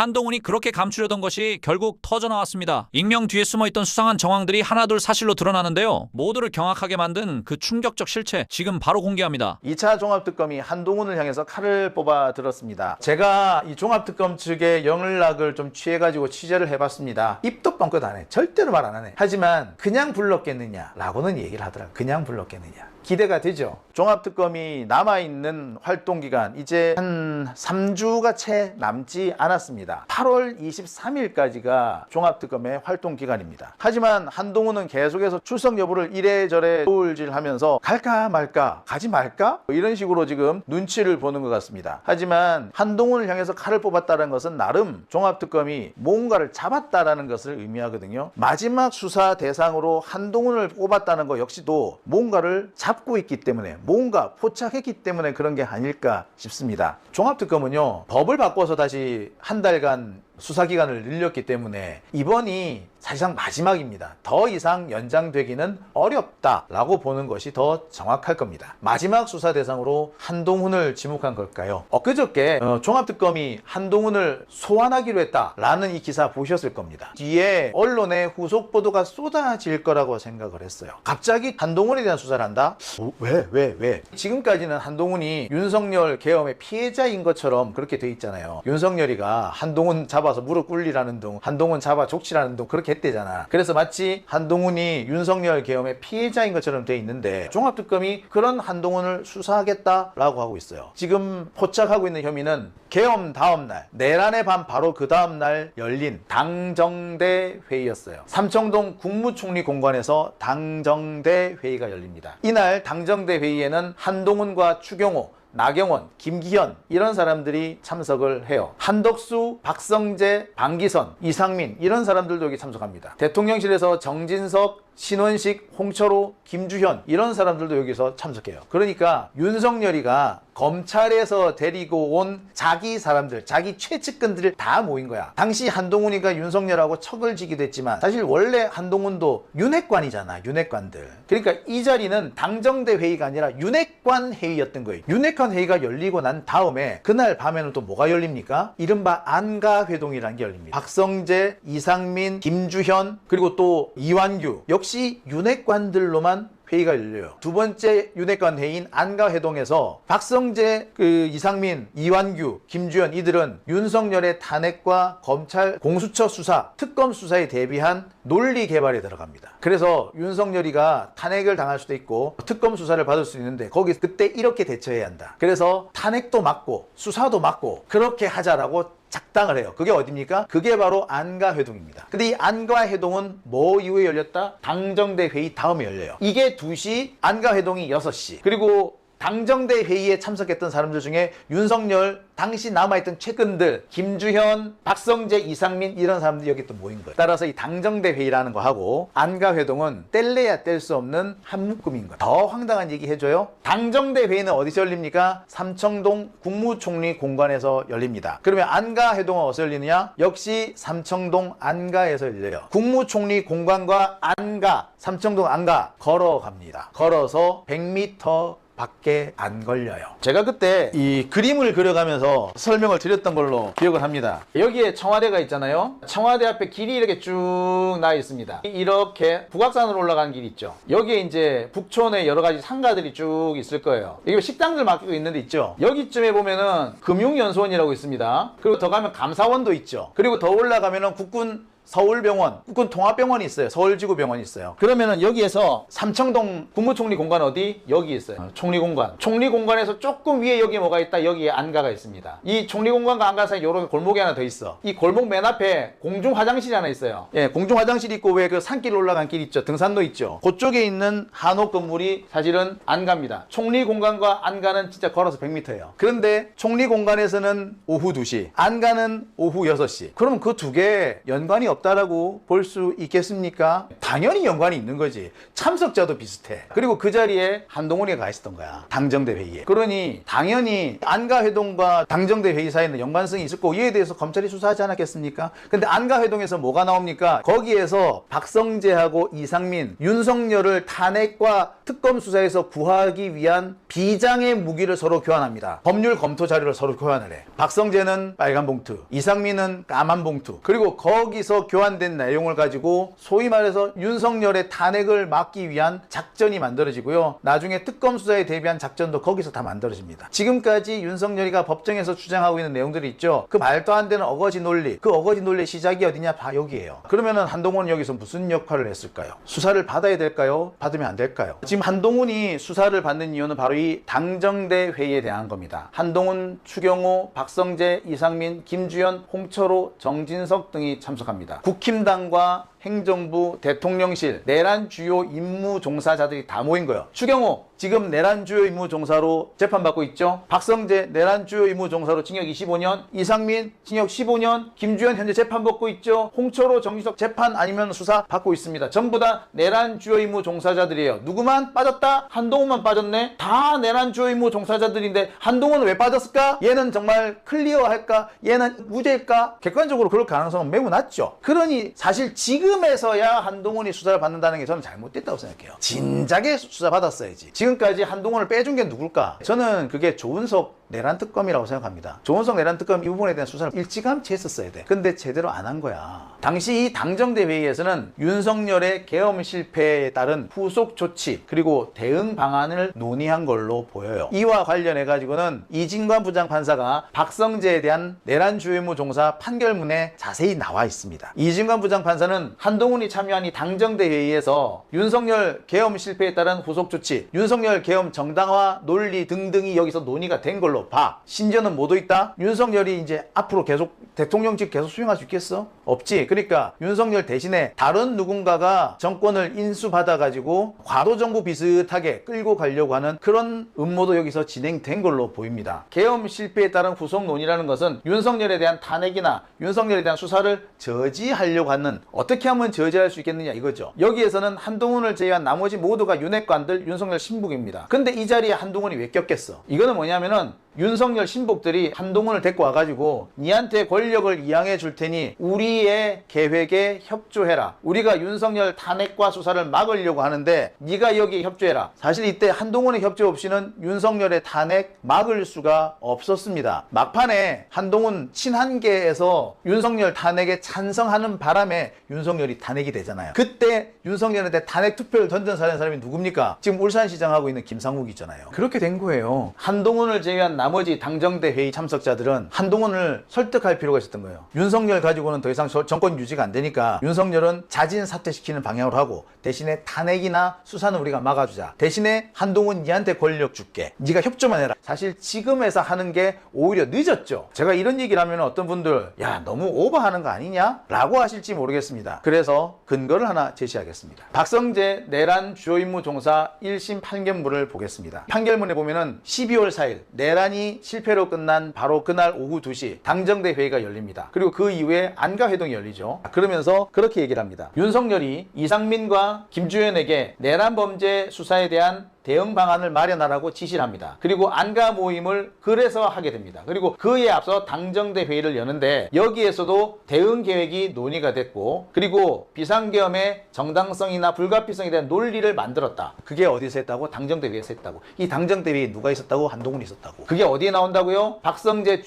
한동훈이 그렇게 감추려던 것이 결국 터져나왔습니다. 익명 뒤에 숨어있던 수상한 정황들이 하나둘 사실로 드러나는데요. 모두를 경악하게 만든 그 충격적 실체 지금 바로 공개합니다. 2차 종합특검이 한동훈을 향해서 칼을 뽑아 들었습니다. 제가 이 종합특검 측의 연락을 좀 취해가지고 취재를 해봤습니다. 입도 뻥끗 안 해. 절대로 말 안 하네. 하지만 그냥 불렀겠느냐 라고는 얘기를 하더라고요. 그냥 불렀겠느냐. 기대가 되죠. 종합특검이 남아있는 활동기간 이제 한 3주가 채 남지 않았습니다. 8월 23일까지가 종합특검의 활동기간입니다. 하지만 한동훈은 계속해서 출석 여부를 이래저래 소울질하면서 갈까 말까 가지 말까 이런 식으로 지금 눈치를 보는 것 같습니다. 하지만 한동훈을 향해서 칼을 뽑았다는 것은 나름 종합특검이 뭔가를 잡았다라는 것을 의미하거든요. 마지막 수사 대상으로 한동훈을 뽑았다는 것 역시도 뭔가를 잡고 있기 때문에 뭔가 포착했기 때문에 그런 게 아닐까 싶습니다. 종합특검은요 법을 바꿔서 다시 한 달간 수사기간을 늘렸기 때문에 이번이 사실상 마지막입니다. 더 이상 연장되기는 어렵다라고 보는 것이 더 정확할 겁니다. 마지막 수사 대상으로 한동훈을 지목한 걸까요? 엊그저께 종합특검이 한동훈을 소환하기로 했다라는 이 기사 보셨을 겁니다. 뒤에 언론의 후속 보도가 쏟아질 거라고 생각을 했어요. 갑자기 한동훈에 대한 수사를 한다? 왜? 지금까지는 한동훈이 윤석열 계엄의 피해자인 것처럼 그렇게 돼 있잖아요. 윤석열이가 한동훈 잡아서 무릎 꿇리라는 둥, 한동훈 잡아 족치라는 둥 그렇게 했대잖아. 그래서 마치 한동훈이 윤석열 계엄의 피해자인 것처럼 돼 있는데 종합특검이 그런 한동훈을 수사하겠다라고 하고 있어요. 지금 포착하고 있는 혐의는 계엄 다음날, 내란의 밤 바로 그 다음날 열린 당정대 회의였어요. 삼청동 국무총리 공관에서 당정대 회의가 열립니다. 이날 당정대 회의에는 한동훈과 추경호, 나경원, 김기현 이런 사람들이 참석을 해요. 한덕수, 박성재, 방기선, 이상민 이런 사람들도 여기 참석합니다. 대통령실에서 정진석, 신원식, 홍철호, 김주현 이런 사람들도 여기서 참석해요. 그러니까 윤석열이가 검찰에서 데리고 온 자기 사람들, 자기 최측근들 다 모인 거야. 당시 한동훈이가 윤석열하고 척을 지기도 했지만 사실 원래 한동훈도 윤핵관이잖아. 윤핵관들. 그러니까 이 자리는 당정대 회의가 아니라 윤핵관 회의였던 거예요. 윤핵관 회의가 열리고 난 다음에 그날 밤에는 또 뭐가 열립니까? 이른바 안가회동이라는 게 열립니다. 박성재, 이상민, 김주현 그리고 또 이완규 역시 윤핵관들로만 회의가 열려요. 두 번째 윤핵관 회의인 안가회동에서 박성재, 이상민, 이완규, 김주현 이들은 윤석열의 탄핵과 검찰 공수처 수사, 특검 수사에 대비한 논리 개발에 들어갑니다. 그래서 윤석열이가 탄핵을 당할 수도 있고 특검 수사를 받을 수 있는데 거기 그때 이렇게 대처해야 한다. 그래서 탄핵도 막고 수사도 막고 그렇게 하자라고 작당을 해요. 그게 어디입니까? 그게 바로 안가회동입니다. 근데 이 안가회동은 뭐 이후에 열렸다? 당정대 회의 다음에 열려요. 이게 2시, 안가회동이 6시. 그리고 당정대 회의에 참석했던 사람들 중에 윤석열 당시 남아있던 최근들 김주현, 박성재, 이상민 이런 사람들이 여기 또 모인 거예요. 따라서 이 당정대 회의라는 거 하고 안가회동은 뗄래야 뗄 수 없는 한 묶음인 거예요. 더 황당한 얘기 해줘요. 당정대 회의는 어디서 열립니까? 삼청동 국무총리 공관에서 열립니다. 그러면 안가회동은 어디서 열리느냐? 역시 삼청동 안가에서 열려요. 국무총리 공관과 안가, 삼청동 안가 걸어갑니다. 걸어서 100m 밖에 안 걸려요. 제가 그때 이 그림을 그려가면서 설명을 드렸던 걸로 기억을 합니다. 여기에 청와대가 있잖아요. 청와대 앞에 길이 이렇게 쭉 나 있습니다. 이렇게 북악산으로 올라가는 길이 있죠. 여기에 이제 북촌에 여러 가지 상가들이 쭉 있을 거예요. 여기 식당들 맡기고 있는 데 있죠. 여기쯤에 보면은 금융연수원이라고 있습니다. 그리고 더 가면 감사원도 있죠. 그리고 더 올라가면은 국군 서울병원, 국군 통합병원이 있어요. 서울지구병원이 있어요. 그러면은 여기에서 삼청동 국무총리 공관 어디? 여기 있어요. 총리공관. 총리공관에서 조금 위에 여기 뭐가 있다? 여기에 안가가 있습니다. 이 총리공관과 안가 사이 요런 골목이 하나 더 있어. 이 골목 맨 앞에 공중화장실이 하나 있어요. 예, 공중화장실 있고 왜 그 산길 올라간 길 있죠. 등산로 있죠. 그쪽에 있는 한옥 건물이 사실은 안가입니다. 총리공관과 안가는 진짜 걸어서 100m예요. 그런데 총리공관에서는 오후 2시, 안가는 오후 6시. 그럼 그 두 개 연관이 없 없다라고 볼 수 있겠습니까? 당연히 연관이 있는 거지. 참석자도 비슷해. 그리고 그 자리에 한동훈이가 가 있었던 거야. 당정대 회의에. 그러니 당연히 안가회동과 당정대 회의 사이에는 연관성이 있을 거고 이에 대해서 검찰이 수사하지 않았겠습니까? 근데 안가회동에서 뭐가 나옵니까? 거기에서 박성재하고 이상민, 윤석열을 탄핵과 특검 수사에서 구하기 위한 비장의 무기를 서로 교환합니다. 법률 검토 자료를 서로 교환을 해. 박성재는 빨간 봉투, 이상민은 까만 봉투. 그리고 거기서 교환된 내용을 가지고 소위 말해서 윤석열의 탄핵을 막기 위한 작전이 만들어지고요. 나중에 특검 수사에 대비한 작전도 거기서 다 만들어집니다. 지금까지 윤석열이가 법정에서 주장하고 있는 내용들이 있죠. 그 말도 안 되는 어거지 논리, 그 어거지 논리의 시작이 어디냐? 봐 여기에요. 그러면은 한동훈은 여기서 무슨 역할을 했을까요? 수사를 받아야 될까요? 받으면 안 될까요? 지금 한동훈이 수사를 받는 이유는 바로 이 당정대 회의에 대한 겁니다. 한동훈, 추경호, 박성재, 이상민, 김주현, 홍철호, 정진석 등이 참석합니다. 국힘당과 행정부, 대통령실, 내란 주요 임무 종사자들이 다 모인 거예요. 추경호 지금 내란 주요 임무 종사로 재판받고 있죠. 박성재 내란 주요 임무 종사로 징역 25년, 이상민 징역 15년, 김주현 현재 재판받고 있죠. 홍철호, 정진석 재판 아니면 수사 받고 있습니다. 전부 다 내란 주요 임무 종사자들이에요. 누구만 빠졌다? 한동훈만 빠졌네. 다 내란 주요 임무 종사자들인데 한동훈은 왜 빠졌을까? 얘는 정말 클리어할까? 얘는 무죄일까? 객관적으로 그럴 가능성은 매우 낮죠. 그러니 사실 지금에서야 한동훈이 수사를 받는다는 게 저는 잘못됐다고 생각해요. 진작에 수사 받았어야지. 지금까지 한동훈을 빼준 게 누굴까? 저는 그게 조은석 내란 특검이라고 생각합니다. 조은석 내란 특검 이 부분에 대한 수사를 일찌감치 했었어야 돼. 근데 제대로 안 한 거야. 당시 이 당정대 회의에서는 윤석열의 계엄 실패에 따른 후속 조치 그리고 대응 방안을 논의한 걸로 보여요. 이와 관련해 가지고는 이진관 부장판사가 박성재에 대한 내란 주요임무 종사 판결문에 자세히 나와 있습니다. 이진관 부장판사는 한동훈이 참여한 이 당정대 회의에서 윤석열 계엄 실패에 따른 후속 조치, 윤석열 계엄 정당화 논리 등등이 여기서 논의가 된 걸로 봐. 심지어는 뭐도 있다? 윤석열이 이제 앞으로 계속 대통령직 계속 수행할 수 있겠어? 없지. 그러니까 윤석열 대신에 다른 누군가가 정권을 인수받아가지고 과도정부 비슷하게 끌고 가려고 하는 그런 음모도 여기서 진행된 걸로 보입니다. 계엄 실패에 따른 후속 논의라는 것은 윤석열에 대한 탄핵이나 윤석열에 대한 수사를 저지하려고 하는, 어떻게 하면 저지할 수 있겠느냐 이거죠. 여기에서는 한동훈을 제외한 나머지 모두가 윤핵관들, 윤석열 신북입니다. 근데 이 자리에 한동훈이 왜 꼈겠어? 이거는 뭐냐면은 윤석열 신복들이 한동훈을 데리고 와가지고 니한테 권력을 이양해 줄 테니 우리의 계획에 협조해라. 우리가 윤석열 탄핵과 수사를 막으려고 하는데 네가 여기 협조해라. 사실 이때 한동훈의 협조 없이는 윤석열의 탄핵 막을 수가 없었습니다. 막판에 한동훈 친한계에서 윤석열 탄핵에 찬성하는 바람에 윤석열이 탄핵이 되잖아요. 그때 윤석열한테 탄핵 투표를 던진 사람이 누굽니까? 지금 울산시장하고 있는 김상욱이잖아요. 그렇게 된 거예요. 한동훈을 제외한 나머지 당정대 회의 참석자들은 한동훈을 설득할 필요가 있었던 거예요. 윤석열 가지고는 더 이상 정권 유지가 안 되니까 윤석열은 자진 사퇴시키는 방향으로 하고 대신에 탄핵이나 수사는 우리가 막아주자. 대신에 한동훈 니한테 권력 줄게. 네가 협조만 해라. 사실 지금에서 하는 게 오히려 늦었죠. 제가 이런 얘기를 하면 어떤 분들 야 너무 오버하는 거 아니냐? 라고 하실지 모르겠습니다. 그래서 근거를 하나 제시하겠습니다. 박성재 내란 주요 임무 종사 1심 판결문을 보겠습니다. 판결문에 보면은 12월 4일 내란이 실패로 끝난 바로 그날 오후 2시 당정대 회의가 열립니다. 그리고 그 이후에 안가회동이 열리죠. 그러면서 그렇게 얘기를 합니다. 윤석열이 이상민과 김주현에게 내란 범죄 수사에 대한 대응 방안을 마련하라고 지시를 합니다. 그리고 안가 모임을 그래서 하게 됩니다. 그리고 그에 앞서 당정대 회의를 여는데 여기에서도 대응 계획이 논의가 됐고 그리고 비상계엄의 정당성이나 불가피성에 대한 논리를 만들었다. 그게 어디서 했다고? 당정대 회의에서 했다고. 이 당정대 회의에 누가 있었다고? 한동훈이 있었다고. 그게 어디에 나온다고요? 박성재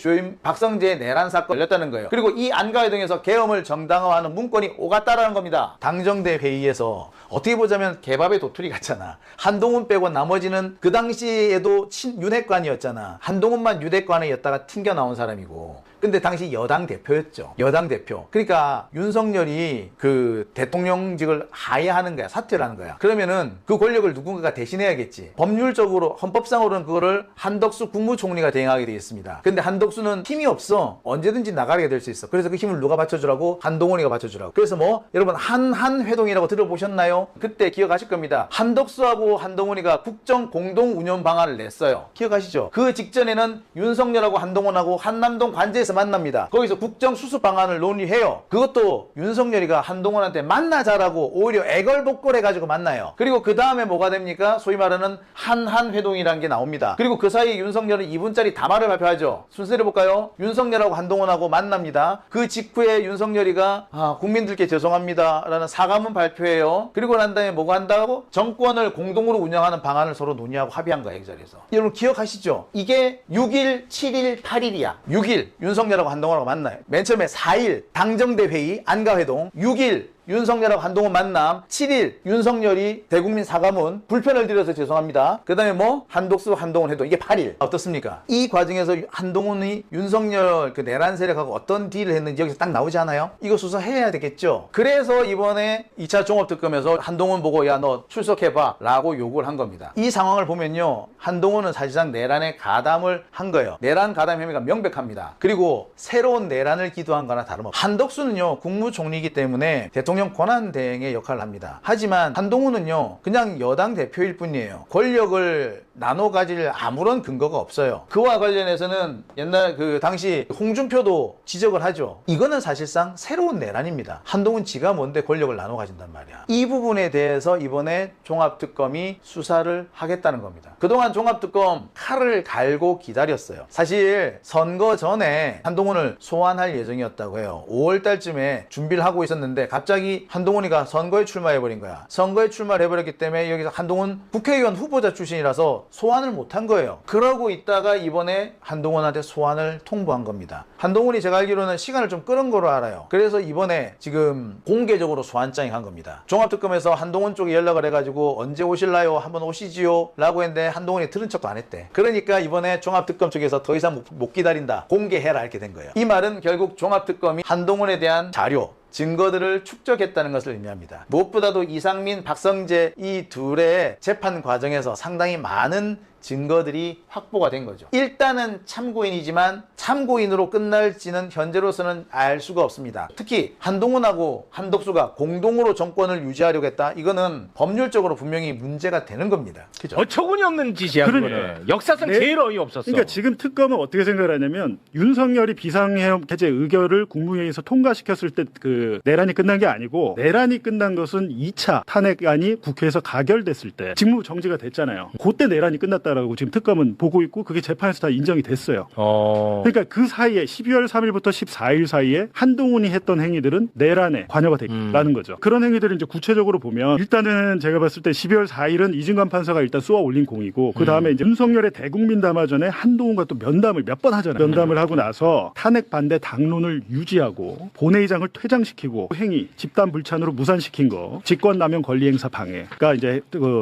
내란 사건 열렸다는 거예요. 그리고 이 안가회동에서 계엄을 정당화하는 문건이 오갔다라는 겁니다. 당정대 회의에서 어떻게 보자면 개밥의 도토리 같잖아. 한동훈 빼고 나머지는 그 당시에도 윤핵관이었잖아. 한동훈만 윤핵관이었다가 튕겨 나온 사람이고. 근데 당시 여당 대표였죠. 여당 대표. 그러니까 윤석열이 그 대통령직을 하야하는 거야. 사퇴를 하는 거야. 그러면은 그 권력을 누군가가 대신해야겠지. 법률적으로 헌법상으로는 그거를 한덕수 국무총리가 대행하게 되어 있습니다. 근데 한덕수는 힘이 없어. 언제든지 나가게 될 수 있어. 그래서 그 힘을 누가 받쳐주라고? 한동훈이가 받쳐주라고. 그래서 뭐 여러분 한한회동이라고 들어보셨나요? 그때 기억하실 겁니다. 한덕수하고 한동훈이가 국정 공동 운영 방안을 냈어요. 기억하시죠? 그 직전에는 윤석열하고 한동훈하고 한남동 관제에서 만납니다. 거기서 국정수습 방안을 논의해요. 그것도 윤석열이가 한동훈한테 만나자라고 오히려 애걸복걸해가지고 만나요. 그리고 그 다음에 뭐가 됩니까? 소위 말하는 한한회동이라는 게 나옵니다. 그리고 그 사이에 윤석열은 2분짜리 담화를 발표하죠. 순서를 볼까요? 윤석열하고 한동훈하고 만납니다. 그 직후에 윤석열이가 국민들께 죄송합니다 라는 사과문 발표해요. 그리고 난 다음에 뭐가 한다고? 정권을 공동으로 운영하는 방안을 서로 논의하고 합의한 거예요. 이 자리에서. 여러분 기억하시죠? 이게 6일, 7일, 8일이야. 6일 윤석열하고 한동훈하고 만나요. 맨 처음에 4일 당정대 회의 안가회동, 6일 윤석열하고 한동훈 만남, 7일 윤석열이 대국민 사과문 불편을 드려서 죄송합니다. 그 다음에 뭐 한독수 한동훈 회동, 이게 8일. 어떻습니까? 이 과정에서 한동훈이 윤석열 그 내란 세력하고 어떤 딜을 했는지 여기서 딱 나오지 않아요? 이거 수사해야 되겠죠. 그래서 이번에 2차 종합특검에서 한동훈 보고 야 너 출석해봐 라고 요구를 한 겁니다. 이 상황을 보면요, 한동훈은 사실상 내란에 가담을 한 거예요. 내란 가담 혐의가 명백합니다. 그리고 새로운 내란을 기도한 거나 다름없어요. 한덕수는요 국무총리이기 때문에 대통령 권한 대행의 역할을 합니다. 하지만 한동훈은요 그냥 여당 대표일 뿐이에요. 권력을 나눠 가질 아무런 근거가 없어요. 그와 관련해서는 옛날 그 당시 홍준표도 지적을 하죠. 이거는 사실상 새로운 내란입니다. 한동훈 지가 뭔데 권력을 나눠 가진단 말이야. 이 부분에 대해서 이번에 종합특검이 수사를 하겠다는 겁니다. 그동안 종합특검 칼을 갈고 기다렸어요. 사실 선거 전에 한동훈을 소환할 예정이었다고 해요. 5월 달쯤에 준비를 하고 있었는데 갑자기 한동훈이가 선거에 출마해버린 거야. 선거에 출마를 해버렸기 때문에 여기서 한동훈 국회의원 후보자 출신이라서 소환을 못한 거예요. 그러고 있다가 이번에 한동훈한테 소환을 통보한 겁니다. 한동훈이 제가 알기로는 시간을 좀 끌은 거로 알아요. 그래서 이번에 지금 공개적으로 소환장이 간 겁니다. 종합특검에서 한동훈 쪽에 연락을 해가지고 언제 오실라요? 한번 오시지요? 라고 했는데 한동훈이 들은 척도 안 했대. 그러니까 이번에 종합특검 쪽에서 더 이상 못 기다린다, 공개해라 이렇게 된 거예요. 이 말은 결국 종합특검이 한동훈에 대한 자료, 증거들을 축적했다는 것을 의미합니다. 무엇보다도 이상민, 박성재 이 둘의 재판 과정에서 상당히 많은 증거들이 확보가 된 거죠. 일단은 참고인이지만 참고인으로 끝날지는 현재로서는 알 수가 없습니다. 특히 한동훈하고 한덕수가 공동으로 정권을 유지하려고 했다. 이거는 법률적으로 분명히 문제가 되는 겁니다. 그죠? 어처구니 없는 짓이야. 그거는. 역사상 제일 어이없었어. 그러니까 지금 특검은 어떻게 생각을 하냐면 윤석열이 비상해제 의결을 국무회의에서 통과시켰을 때 그 내란이 끝난 게 아니고 내란이 끝난 것은 2차 탄핵안이 국회에서 가결됐을 때 직무 정지가 됐잖아요. 그때 내란이 끝났다라고 지금 특검은 보고 있고 그게 재판에서 다 인정이 됐어요. 그러니까 그 사이에 12월 3일부터 14일 사이에 한동훈이 했던 행위들은 내란에 관여가 됐다는 거죠. 그런 행위들을 이제 구체적으로 보면 일단은 제가 봤을 때 12월 4일은 이진관 판사가 일단 쏘아 올린 공이고 그 다음에 이제 윤석열의 대국민 담화 전에 한동훈과 또 면담을 몇 번 하잖아요. 면담을 하고 나서 탄핵 반대 당론을 유지하고 본회의장을 퇴장시키고 행위 집단 불찬으로 무산시킨 거, 직권남용 권리행사 방해가 이제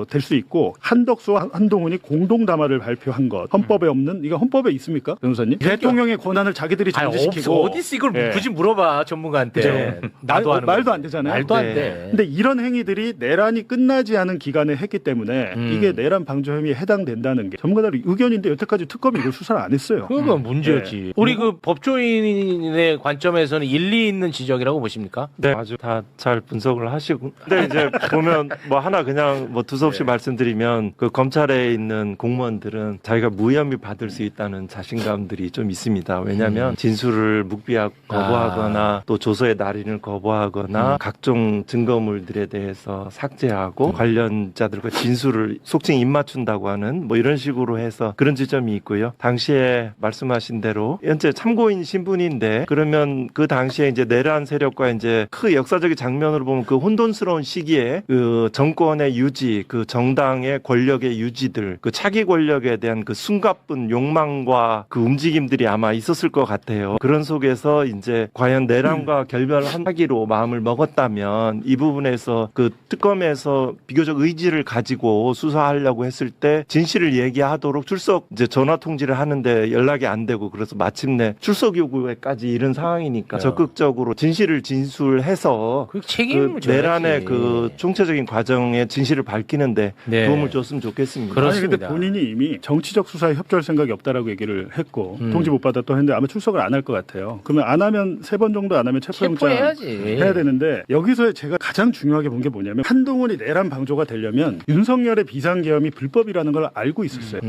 될 수 있고 한덕수와 한동훈이 공동 담화를 발표한 것, 헌법에 없는, 이거 헌법에 있습니까, 변호사님? 대통령의 권한을 자기들이 정지시키고. 어디 있어? 이걸 굳이 물어봐 전문가한테. 그죠? 나도 하는 말도 거지. 안 되잖아요. 말도 안 돼. 근데 이런 행위들이 내란이 끝나지 않은 기간에 했기 때문에 이게 내란 방조 혐의에 해당된다는 게 전문가들의 의견인데 여태까지 특검이 이걸 수사를 안 했어요. 그건 문제였지. 우리 그 법조인의 관점에서는 일리 있는 지적이라고 보십니까? 네, 아주 다 잘 분석을 하시고. 근데 이제 보면 뭐 하나 그냥 뭐 두서없이 말씀드리면 그 검찰에 있는 공무원들은 자기가 무혐의 받을 수 있다는 자신감들이 좀 있습니다. 왜냐하면 진술을 거부하거나 또 조서의 날인을 거부하거나 각종 증거물들에 대해서 삭제하고 관련자들과 진술을 속칭 입맞춘다고 하는 뭐 이런 식으로 해서 그런 지점이 있고요. 당시에 말씀하신 대로 현재 참고인 신분인데 그러면 그 당시에 이제 내란 세력과 이제 그 역사적인 장면으로 보면 그 혼돈스러운 시기에 그 정권의 유지, 그 정당의 권력의 유지들, 그 차기 권력에 대한 그 숨가쁜 욕망과 그 움직임들이 아마 있었을 것 같아요. 그런 속에서 이제 과연 내란과 결별하기로 마음을 먹었다면 이 부분에서 그 특검에서 비교적 의지를 가지고 수사하려고 했을 때 진실을 얘기하도록 출석 이제 전화 통지를 하는데 연락이 안 되고 그래서 마침내 출석 요구에까지 이른 상황이니까 적극적으로 진실을 진술해서 그 책임을 그 내란의 그 총체적인 과정의 진실을 밝히는데 네. 도움을 줬으면 좋겠습니다. 그렇습니다. 아니, 근데 본인이 이미 정치적 수사에 협조할 생각이 없다라고 얘기를 했고 통지 못 받았다고 했는데 아마 출석을 안 할 것 같아요. 그러면 안 하면 3번 정도 안 하면 체포영장 체포해야지. 해야 되는데 여기서 제가 가장 중요하게 본 게 뭐냐면 한동훈이 내란 방조가 되려면 윤석열의 비상계엄이 불법이라는 걸 알고 있었어요.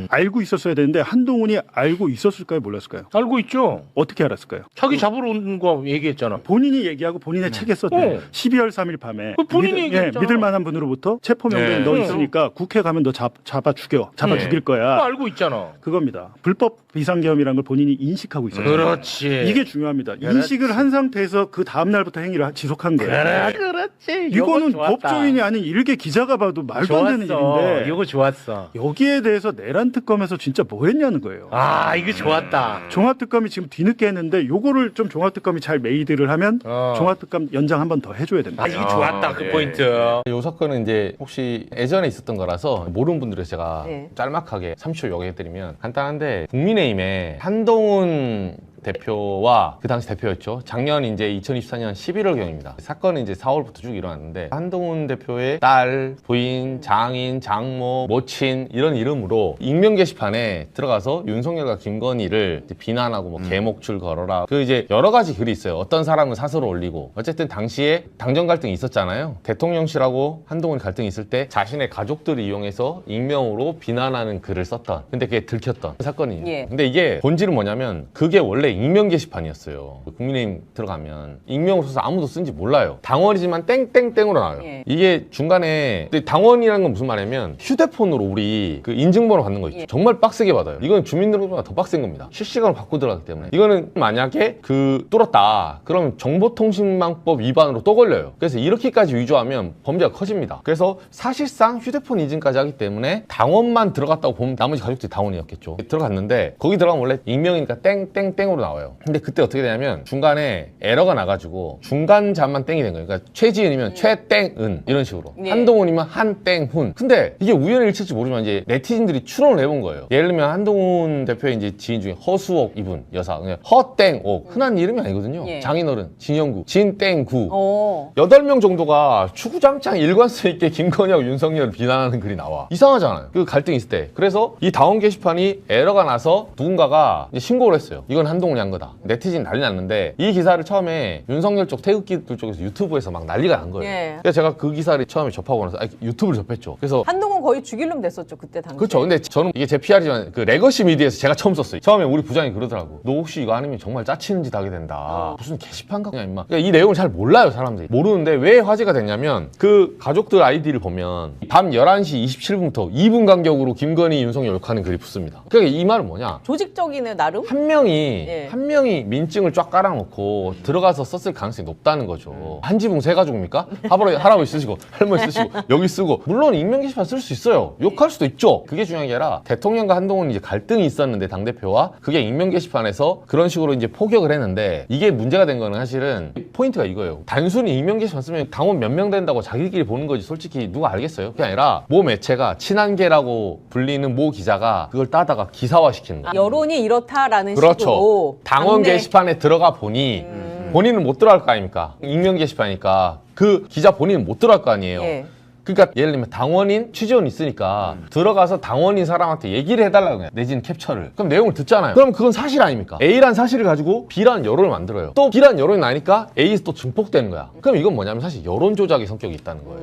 알고 있었어야 되는데 한동훈이 알고 있었을까요? 몰랐을까요? 알고 있죠. 어떻게 알았을까요? 자기 잡으러 온 거 얘기했잖아. 본인이 얘기하고 본인의 책에 썼대. 12월 3일 밤에 본인이 얘기했잖아. 믿을 만한 분으로부터 체포명령에 너 있으니까 국회 가면 너 잡아 죽일 거야. 그거 알고 있잖아. 그겁니다. 불법 비상계엄이라는 걸 본인이 인식하고 있어요. 그렇지. 이게 중요합니다. 인식을 한 상태에서 그 다음 날부터 행위를 지속한 거예요. 그렇지. 이거는 좋았다. 법조인이 아닌 일개 기자가 봐도 말도 안 되는 일인데 이거 좋았어. 여기에 대해서 내란 특검에서 진짜 뭐 했냐는 거예요. 아, 이거 좋았다. 종합특검이 지금 뒤늦게 했는데 요거를 좀 종합특검이 잘 메이드를 하면 종합특검 연장 한 번 더 해줘야 된다. 아, 이거 좋았다. 그 포인트. 이 사건은 이제 혹시 예전에 있었던 거라서 모르는 분들을 제가 네. 짤막하게 30초 요약해드리면 간단한데 국민의힘에 한동훈 대표와 그 당시 대표였죠. 작년 이제 2024년 11월경입니다. 사건은 이제 4월부터 쭉 일어났는데 한동훈 대표의 딸, 부인, 장인, 장모, 모친 이런 이름으로 익명 게시판에 들어가서 윤석열과 김건희를 이제 비난하고 뭐 개목줄 걸어라. 그 이제 여러 가지 글이 있어요. 어떤 사람은 사설을 올리고 어쨌든 당시에 당정 갈등이 있었잖아요. 대통령실하고 한동훈 갈등이 있을 때 자신의 가족들을 이용해서 익명으로 비난하는 글을 썼던. 근데 그게 들켰던 사건이에요. 예. 근데 이게 본질은 뭐냐면 그게 원래 익명 게시판이었어요. 국민의힘 들어가면 익명으로 써서 아무도 쓴지 몰라요. 당원이지만 땡땡땡으로 나와요. 예. 이게 중간에 근데 당원이라는 건 무슨 말이냐면 휴대폰으로 우리 그 인증번호 받는 거 있죠. 예. 정말 빡세게 받아요. 이건 주민등록보다 더 빡센 겁니다. 실시간으로 받고 들어가기 때문에 이거는 만약에 그 뚫었다 그러면 정보통신망법 위반으로 또 걸려요. 그래서 이렇게까지 위조하면 범죄가 커집니다. 그래서 사실상 휴대폰 인증까지 하기 때문에 당원만 들어갔다고 보면 나머지 가족들이 당원이었겠죠. 들어갔는데 거기 들어가면 원래 익명이니까 땡땡땡으로 나와요. 근데 그때 어떻게 되냐면 중간에 에러가 나가지고 중간자만 땡이 된 거예요. 그러니까 최지은이면 최땡은 이런 식으로 예. 한동훈이면 한땡훈. 근데 이게 우연의 일치일지 모르지만 이제 네티즌들이 추론을 해본 거예요. 예를 들면 한동훈 대표의 이제 지인 중에 허수옥 이분 여사 그냥 허땡옥 흔한 이름이 아니거든요. 예. 장인어른 진영구 진땡구 어. 8명 정도가 추구장창 일관성 있게 김건희하고 윤석열을 비난하는 글이 나와. 이상하잖아요. 그 갈등이 있을 때. 그래서 이 당원 게시판이 에러가 나서 누군가가 이제 신고를 했어요. 이건 한동훈이 한 거다. 네티즌 난리 났는데 이 기사를 처음에 윤석열 쪽 태극기들 쪽에서 유튜브에서 막 난리가 난 거예요. 예. 그래서 제가 그 기사를 처음에 접하고 나서 유튜브를 접했죠. 그래서 한동훈 거의 죽일 놈 됐었죠 그때 당시. 그렇죠. 근데 저는 이게 제 PR이지만 그 레거시 미디어에서 제가 처음 썼어요. 처음에 우리 부장이 그러더라고. 너 혹시 이거 아니면 정말 짜치는 짓 하게 된다. 무슨 게시판 같냐 임마. 그러니까 이 내용을 잘 몰라요 사람들이. 모르는데 왜 화제가 됐냐면 그 가족들 아이디를 보면 밤 11시 27분부터 2분 간격으로 김건희 윤석열 욕하는 글이 붙습니다. 그러니까 이 말은 뭐냐. 조직적이네 나름. 한 명이 민증을 쫙 깔아놓고 들어가서 썼을 가능성이 높다는 거죠. 한 지붕 세 가족입니까? 할아버지 쓰시고 할머니 쓰시고 여기 쓰고 물론 익명 게시판 쓸 수 있어요. 욕할 수도 있죠. 그게 중요한 게 아니라 대통령과 한동훈이 이제 갈등이 있었는데 당대표와 그게 익명 게시판에서 그런 식으로 이제 포격을 했는데 이게 문제가 된 거는 사실은 포인트가 이거예요. 단순히 익명 게시판 쓰면 당원 몇 명 된다고 자기들끼리 보는 거지 솔직히 누가 알겠어요? 그게 아니라 모 매체가 친한계라고 불리는 모 기자가 그걸 따다가 기사화시키는 거예요. 여론이 이렇다라는 그렇죠. 식으로. 당원 안내. 게시판에 들어가 보니 본인은 못 들어갈 거 아닙니까? 익명 게시판이니까 그 기자 본인은 못 들어갈 거 아니에요. 예. 그러니까 예를 들면 당원인 취재원 있으니까 들어가서 당원인 사람한테 얘기를 해달라고 해요. 내지는 캡처를. 그럼 내용을 듣잖아요. 그럼 그건 사실 아닙니까? A란 사실을 가지고 B라는 여론을 만들어요. 또 B라는 여론이 나니까 A에서 또 증폭되는 거야. 그럼 이건 뭐냐면 사실 여론 조작의 성격이 있다는 거예요.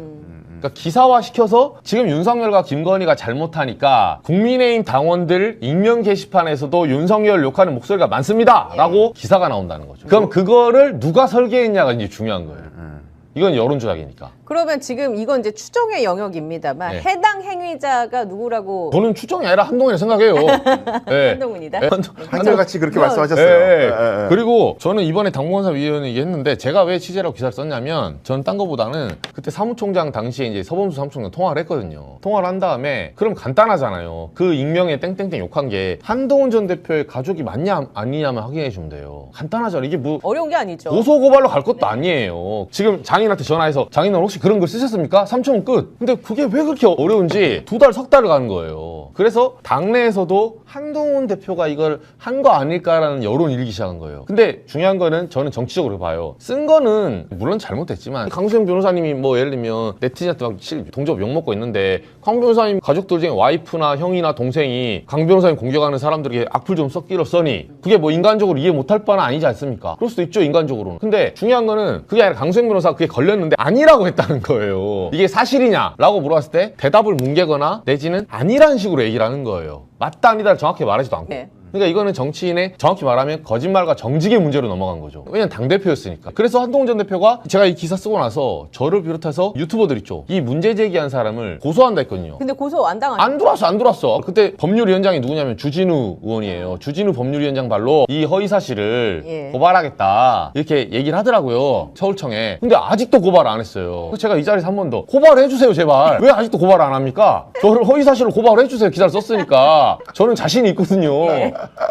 그러니까 기사화 시켜서 지금 윤석열과 김건희가 잘못하니까 국민의힘 당원들 익명 게시판에서도 윤석열 욕하는 목소리가 많습니다 라고 기사가 나온다는 거죠. 그럼 그거를 누가 설계했냐가 이제 중요한 거예요. 이건 여론 조작이니까. 그러면 지금 이건 이제 추정의 영역입니다만 네. 해당 행위자가 누구라고. 저는 추정이 아니라 한동훈이라 생각해요. 네. 한동훈이다. 한결같이 그렇게 그건- 말씀하셨어요. 예, 예. 예, 예. 그리고 저는 이번에 당무원사 위원회 얘기했는데 제가 왜 취재라고 기사를 썼냐면 저는 딴 거보다는 그때 사무총장 당시에 이제 서범수 사무총장 통화를 했거든요. 통화를 한 다음에 그럼 간단하잖아요. 그 익명에 땡땡땡 욕한 게 한동훈 전 대표의 가족이 맞냐 아니냐만 확인해 주면 돼요. 간단하잖아요. 이게 뭐 어려운 게 아니죠. 고소고발로 갈 것도 아니에요. 지금 장인한테 전화해서 장인은 혹시 그런 글 쓰셨습니까? 3초면 끝. 근데 그게 왜 그렇게 어려운지 2달, 석 달을 가는 거예요. 그래서 당내에서도 한동훈 대표가 이걸 한 거 아닐까라는 여론이 일기 시작한 거예요. 근데 중요한 거는 저는 정치적으로 봐요. 쓴 거는 물론 잘못됐지만 강수영 변호사님이 뭐 예를 들면 네티즌한테 막 동접 욕먹고 있는데 강 변호사님 가족들 중에 와이프나 형이나 동생이 강 변호사님 공격하는 사람들에게 악플 좀 썩기로 써니 그게 뭐 인간적으로 이해 못할 바는 아니지 않습니까? 그럴 수도 있죠, 인간적으로는. 근데 중요한 거는 그게 아니라 강수영 변호사가 그게 걸렸는데 아니라고 했다는 거예요. 이게 사실이냐라고 물어봤을 때 대답을 뭉개거나 내지는 아니라는 식으로 얘기를 하는 거예요. 맞다 아니다를 정확히 말하지도 않고. 네. 그러니까 이거는 정치인의 정확히 말하면 거짓말과 정직의 문제로 넘어간 거죠. 왜냐면 당대표였으니까. 그래서 한동훈 전 대표가 제가 이 기사 쓰고 나서 저를 비롯해서 유튜버들 있죠. 이 문제 제기한 사람을 고소한다 했거든요. 근데 고소 안 당한. 안 들어왔어. 그때 법률위원장이 누구냐면 주진우 의원이에요. 주진우 법률위원장 발로 이 허위 사실을 예. 고발하겠다 이렇게 얘기를 하더라고요. 서울청에. 근데 아직도 고발 안 했어요. 그래서 제가 이 자리에서 한 번 더 고발을 해주세요, 제발. 왜 아직도 고발 안 합니까? 저를 허위 사실로 고발을 해주세요. 기사를 썼으니까. 저는 자신이 있거든요.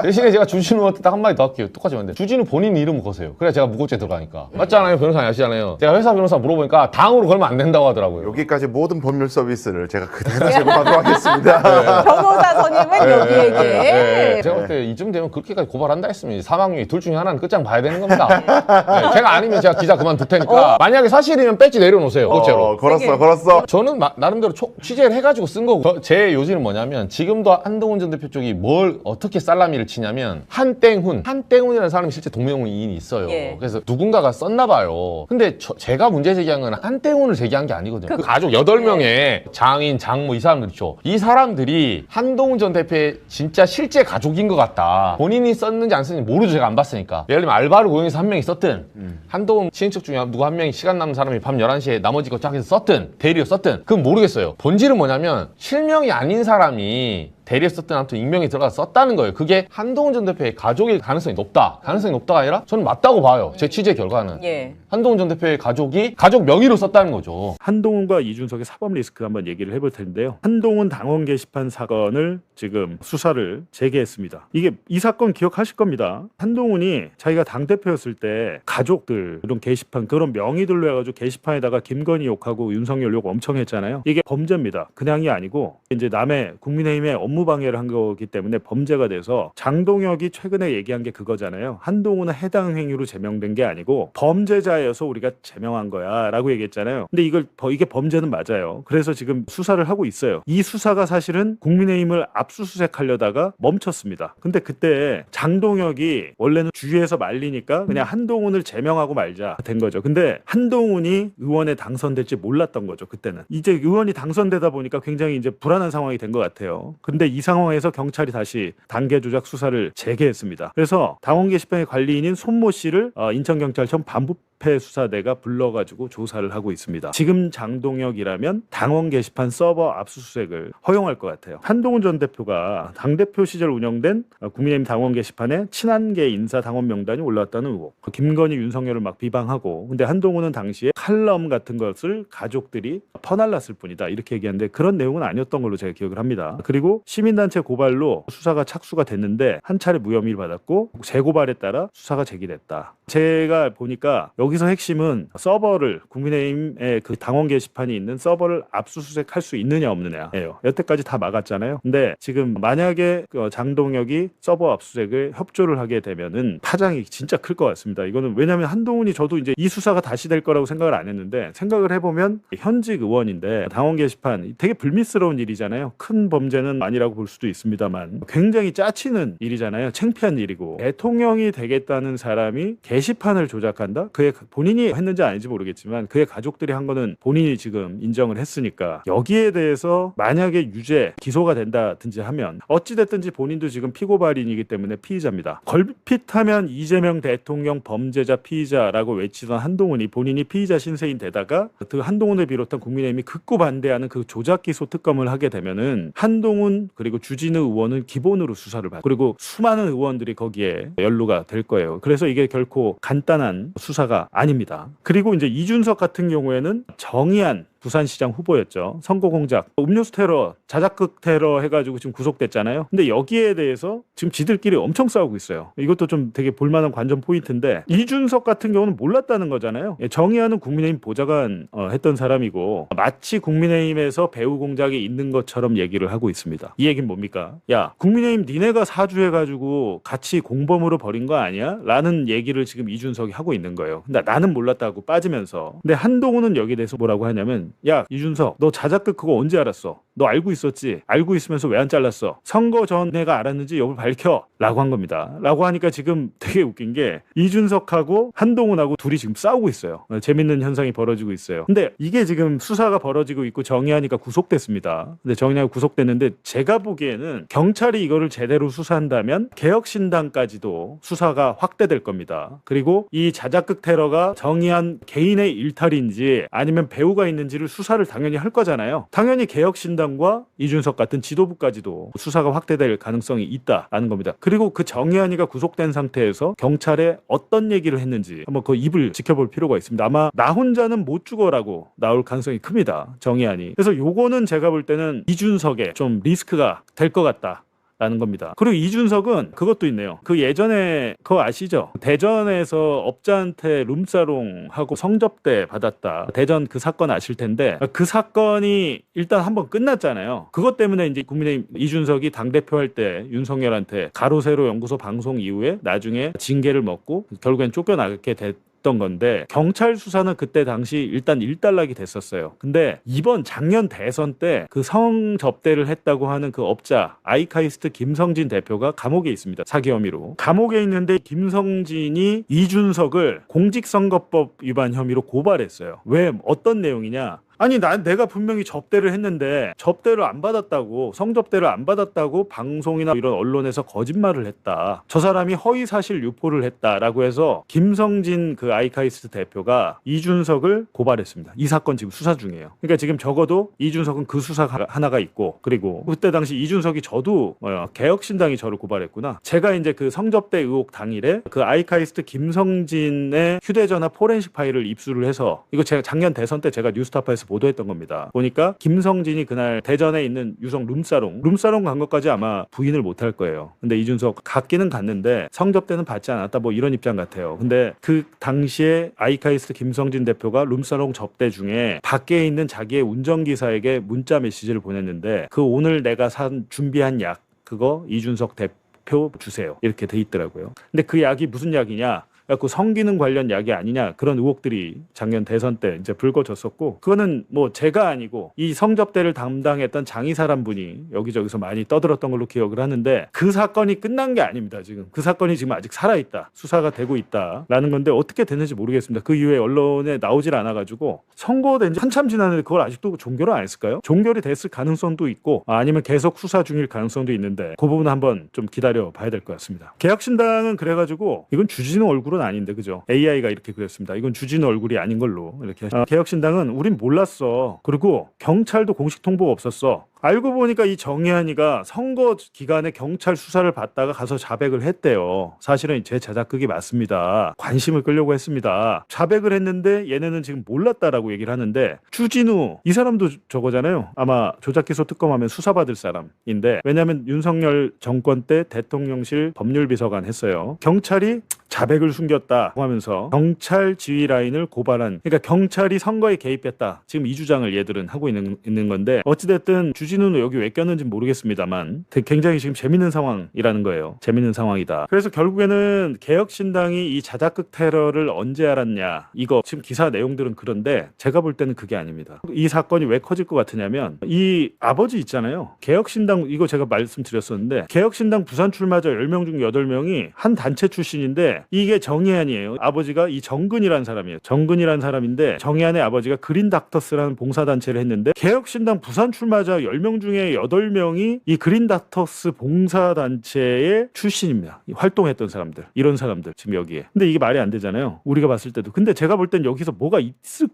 대신에 제가 주진우한테 딱 한마디 더 할게요. 똑같이 말인데 주진우 본인 이름 거세요. 그래야 제가 무고죄 들어가니까. 맞잖아요, 변호사님 아시잖아요. 제가 회사 변호사 물어보니까 당으로 걸면 안 된다고 하더라고요. 여기까지 모든 법률 서비스를 제가 그대로 제공하도록 하겠습니다. 변호사 선임은 여기에게. 네. 제가 볼 때 이쯤 되면 그렇게까지 고발한다 했으면 사망유의 둘 중에 하나는 끝장 봐야 되는 겁니다. 네, 제가 아니면 제가 기자 그만둘 테니까 만약에 사실이면 배지 내려놓으세요. 고체로. 걸었어. 저는 나름대로 취재를 해가지고 쓴 거고 제 요지는 뭐냐면 지금도 한동훈 전 대표 쪽이 뭘 어떻게 살라미를 치냐면 한땡훈이라는 사람이 실제 동명이인이 있어요. 예. 그래서 누군가가 썼나 봐요. 근데 제가 문제 제기한 건 한땡훈을 제기한 게 아니거든요. 그 가족 8명의 장인, 장모 이 사람들 있죠. 이 사람들이 한동훈 전 대표의 진짜 실제 가족인 것 같다. 본인이 썼는지 안 썼는지 모르죠. 제가 안 봤으니까. 예를 들면 알바를 고용해서 한 명이 썼든 한동훈 친인척 중에 누구 한 명이 시간 남는 사람이 밤 11시에 나머지 거 짝해서 썼든 대리로 썼든 그건 모르겠어요. 본질은 뭐냐면 실명이 아닌 사람이 대리에 썼든 아무튼 익명이 들어가서 썼다는 거예요. 그게 한동훈 전 대표의 가족일 가능성이 높다. 가능성이 높다가 아니라 저는 맞다고 봐요. 제 취재 결과는. 예. 한동훈 전 대표의 가족이 가족 명의로 썼다는 거죠. 한동훈과 이준석의 사법 리스크 한번 얘기를 해볼 텐데요. 한동훈 당원 게시판 사건을 지금 수사를 재개했습니다. 이 사건 기억하실 겁니다. 한동훈이 자기가 당대표였을 때 가족들 이런 게시판 그런 명의들로 해가지고 게시판에다가 김건희 욕하고 윤석열 욕 엄청 했잖아요. 이게 범죄입니다. 그냥이 아니고 이제 남의 국민의힘의 업무 방해를 한 거기 때문에 범죄가 돼서 장동혁이 최근에 얘기한 게 그거잖아요. 한동훈은 해당 행위로 제명된 게 아니고 범죄자여서 우리가 제명한 거야 라고 얘기했잖아요. 근데 이게 범죄는 맞아요. 그래서 지금 수사를 하고 있어요. 이 수사가 사실은 국민의힘을 압수수색하려다가 멈췄습니다. 근데 그때 장동혁이 원래는 주위에서 말리니까 그냥 한동훈을 제명하고 말자 된 거죠. 근데 한동훈이 의원에 당선될지 몰랐던 거죠. 그때는. 이제 의원이 당선되다 보니까 굉장히 이제 불안한 상황이 된 것 같아요. 근데 이 상황에서 경찰이 다시 단계 조작 수사를 재개했습니다. 그래서 당원 게시판의 관리인인 손모 씨를 인천경찰청 반부패 수사대가 불러가지고 조사를 하고 있습니다. 지금 장동혁이라면 당원 게시판 서버 압수수색을 허용할 것 같아요. 한동훈 전 대표가 당대표 시절 운영된 국민의힘 당원 게시판에 친한계 인사 당원 명단이 올라왔다는 의혹. 김건희, 윤석열을 막 비방하고 근데 한동훈은 당시에 칼럼 같은 것을 가족들이 퍼날랐을 뿐이다. 이렇게 얘기하는데 그런 내용은 아니었던 걸로 제가 기억을 합니다. 그리고 시민단체 고발로 수사가 착수가 됐는데 한 차례 무혐의를 받았고 재고발에 따라 수사가 제기됐다. 제가 보니까 여기서 핵심은 서버를 국민의힘의 그 당원 게시판이 있는 서버를 압수수색할 수 있느냐 없느냐예요. 여태까지 다 막았잖아요. 근데 지금 만약에 장동혁이 서버 압수수색을 협조를 하게 되면은 파장이 진짜 클 것 같습니다. 이거는 왜냐하면 한동훈이 저도 이제 이 수사가 다시 될 거라고 생각을 안 했는데 생각을 해보면 현직 의원인데 당원 게시판 되게 불미스러운 일이잖아요. 큰 범죄는 아니라고 볼 수도 있습니다만 굉장히 짜치는 일이잖아요. 창피한 일이고 대통령이 되겠다는 사람이 게시판을 조작한다? 그의 본인이 했는지 아닌지 모르겠지만 그의 가족들이 한 거는 본인이 지금 인정을 했으니까 여기에 대해서 만약에 유죄 기소가 된다든지 하면 어찌됐든지 본인도 지금 피고발인이기 때문에 피의자입니다. 걸핏하면 이재명 대통령 범죄자 피의자라고 외치던 한동훈이 본인이 피의자 신세인 데다가 그 한동훈을 비롯한 국민의힘이 극구 반대하는 그 조작 기소 특검을 하게 되면은 한동훈 그리고 주진우 의원은 기본으로 수사를 받고 그리고 수많은 의원들이 거기에 연루가 될 거예요. 그래서 이게 결코 간단한 수사가 아닙니다. 그리고 이제 이준석 같은 경우에는 정의한 부산시장 후보였죠. 선거 공작, 음료수 테러, 자작극 테러 해가지고 지금 구속됐잖아요. 근데 여기에 대해서 지금 지들끼리 엄청 싸우고 있어요. 이것도 좀 되게 볼만한 관전 포인트인데 이준석 같은 경우는 몰랐다는 거잖아요. 정의하는 국민의힘 보좌관 했던 사람이고 마치 국민의힘에서 배후 공작이 있는 것처럼 얘기를 하고 있습니다. 이 얘기는 뭡니까? 야, 국민의힘 니네가 사주해가지고 같이 공범으로 벌인 거 아니야? 라는 얘기를 지금 이준석이 하고 있는 거예요. 근데 나는 몰랐다고 빠지면서. 근데 한동훈은 여기에 대해서 뭐라고 하냐면 야, 이준석 너 자작극 그거 언제 알았어? 너 알고 있었지? 알고 있으면서 왜 안 잘랐어? 선거 전에가 알았는지 여부 밝혀 라고 한 겁니다. 라고 하니까 지금 되게 웃긴 게 이준석하고 한동훈하고 둘이 지금 싸우고 있어요. 재밌는 현상이 벌어지고 있어요. 근데 이게 지금 수사가 벌어지고 있고 정의하니까 구속됐습니다. 근데 정의하고 구속됐는데 제가 보기에는 경찰이 이거를 제대로 수사한다면 개혁신당까지도 수사가 확대될 겁니다. 그리고 이 자작극 테러가 정의한 개인의 일탈인지 아니면 배후가 있는지를 수사를 당연히 할 거잖아요. 당연히 개혁신당과 이준석 같은 지도부까지도 수사가 확대될 가능성이 있다라는 겁니다. 그리고 그 정의한이가 구속된 상태에서 경찰에 어떤 얘기를 했는지 한번 그 입을 지켜볼 필요가 있습니다. 아마 나 혼자는 못 죽어라고 나올 가능성이 큽니다. 정의한이. 그래서 요거는 제가 볼 때는 이준석에 좀 리스크가 될 것 같다. 라는 겁니다. 그리고 이준석은 그것도 있네요. 그 예전에 그거 아시죠? 대전에서 업자한테 룸사롱하고 성접대 받았다. 대전 그 사건 아실 텐데 그 사건이 일단 한번 끝났잖아요. 그것 때문에 이제 국민의힘 이준석이 당대표 할 때 윤석열한테 가로세로 연구소 방송 이후에 나중에 징계를 먹고 결국엔 쫓겨나게 됐던 건데 경찰 수사는 그때 당시 일단 일단락이 됐었어요. 근데 이번 작년 대선 때 그 성접대를 했다고 하는 그 업자 아이카이스트 김성진 대표가 감옥에 있습니다. 사기 혐의로. 감옥에 있는데 김성진이 이준석을 공직선거법 위반 혐의로 고발했어요. 왜? 어떤 내용이냐? 아니 내가 분명히 접대를 했는데 접대를 안 받았다고 성접대를 안 받았다고 방송이나 이런 언론에서 거짓말을 했다. 저 사람이 허위사실 유포를 했다라고 해서 김성진 그 아이카이스트 대표가 이준석을 고발했습니다. 이 사건 지금 수사 중이에요. 그러니까 지금 적어도 이준석은 그 수사가 하나가 있고 그리고 그때 당시 이준석이 저도 개혁신당이 저를 고발했구나. 제가 이제 그 성접대 의혹 당일에 그 아이카이스트 김성진의 휴대전화 포렌식 파일을 입수를 해서 이거 제가 작년 대선 때 제가 뉴스타파에서 보도했던 겁니다. 보니까 김성진이 그날 대전에 있는 유성 룸사롱 간 것까지 아마 부인을 못할 거예요. 근데 이준석 갔기는 갔는데 성접대는 받지 않았다 뭐 이런 입장 같아요. 근데 그 당시에 아이카이스트 김성진 대표가 룸사롱 접대 중에 밖에 있는 자기의 운전기사에게 문자 메시지를 보냈는데 그 오늘 내가 준비한 약 그거 이준석 대표 주세요. 이렇게 돼 있더라고요. 근데 그 약이 무슨 약이냐? 그래서 성기능 관련 약이 아니냐 그런 의혹들이 작년 대선 때 이제 불거졌었고 그거는 뭐 제가 아니고 이 성접대를 담당했던 장의사란 분이 여기저기서 많이 떠들었던 걸로 기억을 하는데 그 사건이 끝난 게 아닙니다. 지금 그 사건이 지금 아직 살아있다. 수사가 되고 있다라는 건데 어떻게 됐는지 모르겠습니다. 그 이후에 언론에 나오질 않아가지고 선거된 지 한참 지났는데 그걸 아직도 종결을 안 했을까요? 종결이 됐을 가능성도 있고 아니면 계속 수사 중일 가능성도 있는데 그 부분 한번 좀 기다려 봐야 될 것 같습니다. 개혁신당은 그래가지고 이건 주진우 얼굴은 아닌데 그죠? AI가 이렇게 그렸습니다. 이건 주진우 얼굴이 아닌 걸로 이렇게 개혁신당은 우린 몰랐어. 그리고 경찰도 공식 통보가 없었어. 알고 보니까 이 정의한이가 선거 기간에 경찰 수사를 받다가 가서 자백을 했대요. 사실은 제 자작극이 맞습니다. 관심을 끌려고 했습니다. 자백을 했는데 얘네는 지금 몰랐다라고 얘기를 하는데 주진우 이 사람도 저거잖아요. 아마 조작기소 특검하면 수사받을 사람인데 왜냐하면 윤석열 정권 때 대통령실 법률비서관 했어요. 경찰이 자백을 숨겼다고 하면서 경찰 지휘 라인을 고발한 그러니까 경찰이 선거에 개입했다. 지금 이 주장을 얘들은 하고 있는 건데 어찌됐든 주진우는 여기 왜 꼈는지 모르겠습니다만 굉장히 지금 재밌는 상황이라는 거예요. 재밌는 상황이다. 그래서 결국에는 개혁신당이 이 자작극 테러를 언제 알았냐 이거 지금 기사 내용들은 그런데 제가 볼 때는 그게 아닙니다. 이 사건이 왜 커질 것 같으냐면 이 아버지 있잖아요. 개혁신당 이거 제가 말씀드렸었는데 개혁신당 부산 출마자 10명 중 8명이 한 단체 출신인데 이게 정의안이에요. 아버지가 이 정근이라는 사람이에요. 정근이라는 사람인데 정의안의 아버지가 그린 닥터스라는 봉사단체를 했는데 개혁신당 부산 출마자 10명 10명 중에 8명이 이 그린닥터스 봉사단체의 출신입니다. 활동했던 사람들, 이런 사람들 지금 여기에. 근데 이게 말이 안 되잖아요. 우리가 봤을 때도. 근데 제가 볼 땐 여기서 뭐가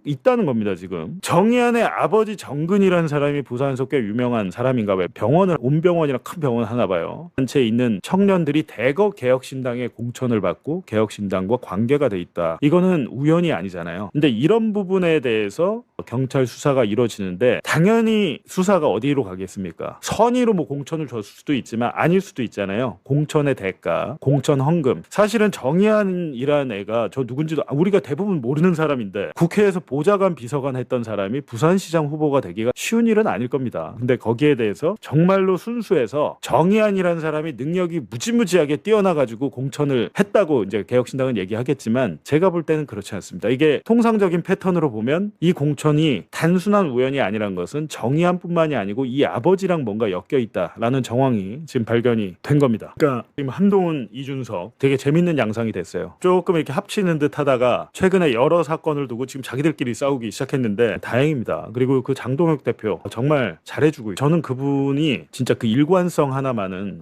있다는 겁니다. 지금 정의안의 아버지 정근이라는 사람이 부산에서 꽤 유명한 사람인가 봐요. 병원을 온병원이랑 큰 병원 하나 봐요. 단체에 있는 청년들이 대거 개혁신당의 공천을 받고 개혁신당과 관계가 돼 있다. 이거는 우연이 아니잖아요. 근데 이런 부분에 대해서 경찰 수사가 이루어지는데 당연히 수사가 어디로 가겠습니까? 선의로 뭐 공천을 줬을 수도 있지만 아닐 수도 있잖아요. 공천의 대가, 공천 헌금. 사실은 정의안이라는 애가 저 누군지도 우리가 대부분 모르는 사람인데 국회에서 보좌관 비서관 했던 사람이 부산시장 후보가 되기가 쉬운 일은 아닐 겁니다. 근데 거기에 대해서 정말로 순수해서 정의안이라는 사람이 능력이 무지무지하게 뛰어나가지고 공천을 했다고 이제 개혁신당은 얘기하겠지만 제가 볼 때는 그렇지 않습니다. 이게 통상적인 패턴으로 보면 이 공천이 단순한 우연이 아니란 것은 정의안뿐만이 아니고 이 아버지랑 뭔가 엮여 있다라는 정황이 지금 발견이 된 겁니다. 그러니까 지금 한동훈, 이준석 되게 재밌는 양상이 됐어요. 조금 이렇게 합치는 듯 하다가 최근에 여러 사건을 두고 지금 자기들끼리 싸우기 시작했는데 다행입니다. 그리고 그 장동혁 대표 정말 잘해주고 저는 그분이 진짜 그 일관성 하나만은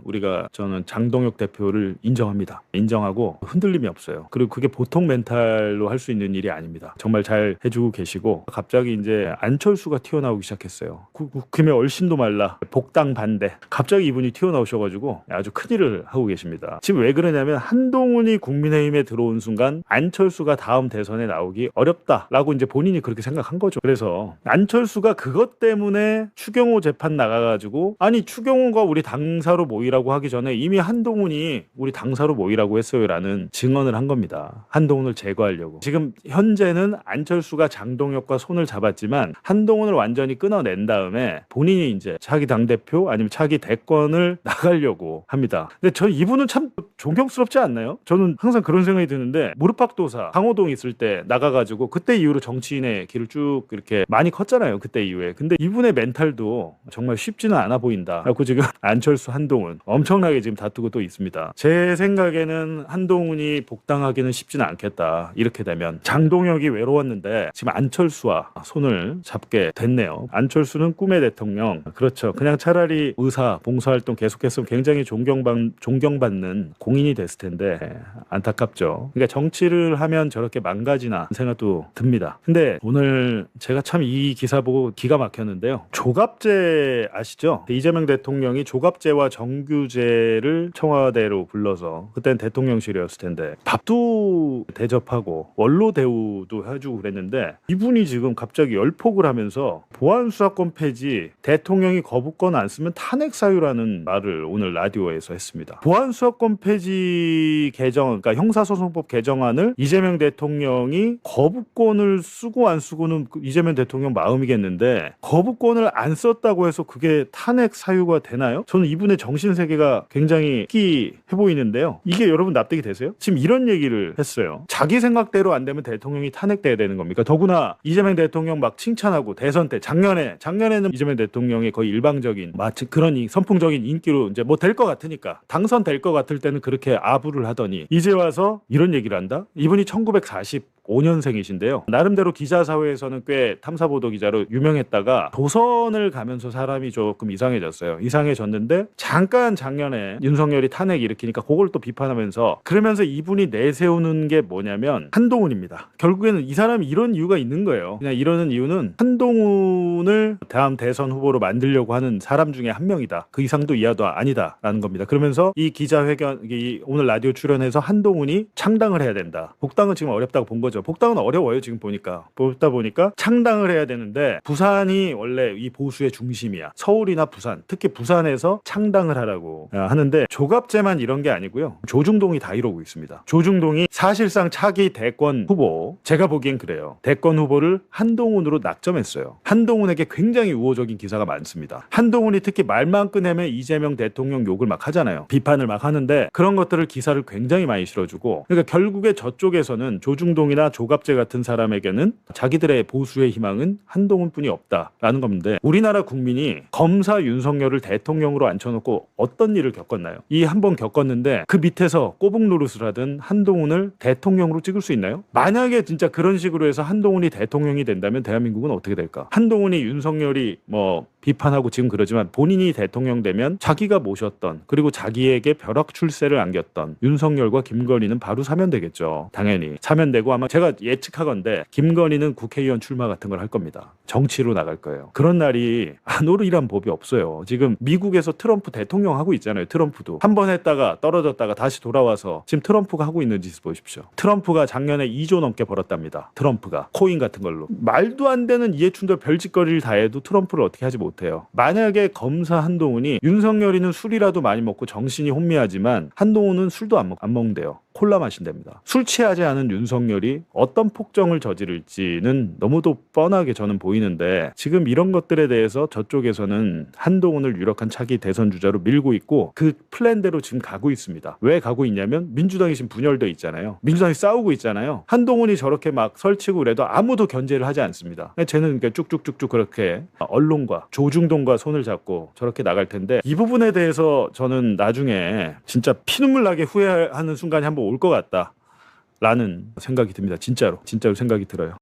저는 장동혁 대표를 인정합니다. 인정하고 흔들림이 없어요. 그리고 그게 보통 멘탈로 할 수 있는 일이 아닙니다. 정말 잘 해주고 계시고 갑자기 이제 안철수가 튀어나오기 시작했어요. 국힘의 얼씬도 말라 복당 반대. 갑자기 이분이 튀어나오셔가지고 아주 큰일을 하고 계십니다. 지금 왜 그러냐면 한동훈이 국민의힘에 들어온 순간 안철수가 다음 대선에 나오기 어렵다라고 이제 본인이 그렇게 생각한 거죠. 그래서 안철수가 그것 때문에 추경호 재판 나가가지고 아니 추경호가 우리 당사로 모이라고 하기 전에 이미 한동훈이 우리 당사로 모이라고 했어요라는 증언을 한 겁니다. 한동훈을 제거하려고. 지금 현재는 안철수가 장동혁과 손을 잡았지만 한동훈을 완전히 끊어낸 다음에 본인이 이제 차기 당대표 아니면 차기 대권을 나가려고 합니다. 근데 저 이분은 참 존경스럽지 않나요? 저는 항상 그런 생각이 드는데 무릎팍도사 강호동 있을 때 나가가지고 그때 이후로 정치인의 길을 쭉 이렇게 많이 컸잖아요. 그때 이후에. 근데 이분의 멘탈도 정말 쉽지는 않아 보인다. 그래서 지금 안철수, 한동훈 엄청나게 지금 다투고 또 있습니다. 제 생각에는 한동훈이 복당하기는 쉽지는 않겠다. 이렇게 되면 장동혁이 외로웠는데 지금 안철수와 손을 잡게 됐네요. 안철수는 꿈의 대통령. 그렇죠. 그냥 차라리 의사, 봉사활동 계속했으면 굉장히 존경받는 공인이 됐을 텐데 안타깝죠. 그러니까 정치를 하면 저렇게 망가지나 생각도 듭니다. 근데 오늘 제가 참 이 기사 보고 기가 막혔는데요. 조갑제 아시죠? 이재명 대통령이 조갑제와 정규제를 청와대로 불러서 그때는 대통령실이었을 텐데 밥도 대접하고 원로 대우도 해주고 그랬는데 이분이 지금 갑자기 열폭을 하면서 보안수사권 폐지, 대통령이 거부권 안 쓰면 탄핵 사유라는 말을 오늘 라디오에서 했습니다. 보안수사권 폐지 개정, 그러니까 형사소송법 개정안을 이재명 대통령이 거부권을 쓰고 안 쓰고는 이재명 대통령 마음이겠는데 거부권을 안 썼다고 해서 그게 탄핵 사유가 되나요? 저는 이분의 정신세계가 굉장히 희귀해 보이는데요. 이게 여러분 납득이 되세요? 지금 이런 얘기를 했어요. 자기 생각대로 안 되면 대통령이 탄핵돼야 되는 겁니까? 더구나 이재명 대통령 막 칭찬하고 대선 때 작년에는 이재명 대통령의 거의 일방적인 마치 그런 선풍적인 인기로 이제 뭐 될 것 같으니까 당선될 것 같을 때는 그렇게 아부를 하더니 이제 와서 이런 얘기를 한다? 이분이 1945년생이신데요. 나름대로 기자사회에서는 꽤 탐사보도 기자로 유명했다가 도선을 가면서 사람이 조금 이상해졌어요. 이상해졌는데 잠깐 작년에 윤석열이 탄핵 일으키니까 그걸 또 비판하면서 그러면서 이분이 내세우는 게 뭐냐면 한동훈입니다. 결국에는 이 사람이 이런 이유가 있는 거예요. 그냥 이러는 이유는 한동훈을 다음 대선 후보로 만들려고 하는 사람 중에 한 명이다. 그 이상도 이하도 아니다라는 겁니다. 그러면서 이 기자회견 오늘 라디오 출연해서 한동훈이 창당을 해야 된다. 복당은 지금 어렵다고 본 거죠. 복당은 어려워요. 지금 보다 보니까 창당을 해야 되는데 부산이 원래 이 보수의 중심이야. 서울이나 부산, 특히 부산에서 창당을 하라고 하는데 조갑제만 이런 게 아니고요. 조중동이 다 이러고 있습니다. 조중동이 사실상 차기 대권 후보, 제가 보기엔 그래요. 대권 후보를 한동훈으로 낙점했어요. 한동훈에게 굉장히 우호적인 기사가 많습니다. 한동훈이 특히 말만 꺼내면 이재명 대통령 욕을 막 하잖아요. 비판을 막 하는데 그런 것들을 기사를 굉장히 많이 실어주고 그러니까 결국에 저쪽에서는 조중동이나 조갑재 같은 사람에게는 자기들의 보수의 희망은 한동훈뿐이 없다라는 건데 우리나라 국민이 검사 윤석열을 대통령으로 앉혀놓고 어떤 일을 겪었나요? 이 한 번 겪었는데 그 밑에서 꼬북 노릇을 하던 한동훈을 대통령으로 찍을 수 있나요? 만약에 진짜 그런 식으로 해서 한동훈이 대통령이 된다면 대한민국은 어떻게 될까? 한동훈이 윤석열이 뭐 비판하고 지금 그러지만 본인이 대통령 되면 자기가 모셨던 그리고 자기에게 벼락 출세를 안겼던 윤석열과 김건희는 바로 사면되겠죠. 당연히 사면되고 아마 제가 예측하건대 김건희는 국회의원 출마 같은 걸 할 겁니다. 정치로 나갈 거예요. 그런 날이 안 오리란 법이 없어요. 지금 미국에서 트럼프 대통령 하고 있잖아요. 트럼프도 한 번 했다가 떨어졌다가 다시 돌아와서 지금 트럼프가 하고 있는 짓을 보십시오. 트럼프가 작년에 2조 넘게 벌었답니다. 트럼프가 코인 같은 걸로 말도 안 되는 이해충돌 별짓거리를 다 해도 트럼프를 어떻게 하지 못해요. 만약에 검사 한동훈이 윤석열이는 술이라도 많이 먹고 정신이 혼미하지만 한동훈은 술도 안 먹는데요. 콜라 마신답니다. 술 취하지 않은 윤석열이 어떤 폭정을 저지를지는 너무도 뻔하게 저는 보이는데 지금 이런 것들에 대해서 저쪽에서는 한동훈을 유력한 차기 대선 주자로 밀고 있고 그 플랜대로 지금 가고 있습니다. 왜 가고 있냐면 민주당이 지금 분열돼 있잖아요. 민주당이 싸우고 있잖아요. 한동훈이 저렇게 막 설치고 그래도 아무도 견제를 하지 않습니다. 쟤는 그러니까 쭉쭉쭉쭉 그렇게 언론과 조중동과 손을 잡고 저렇게 나갈 텐데 이 부분에 대해서 저는 나중에 진짜 피눈물 나게 후회하는 순간이 한번 올 것 같다라는 생각이 듭니다. 진짜로 생각이 들어요.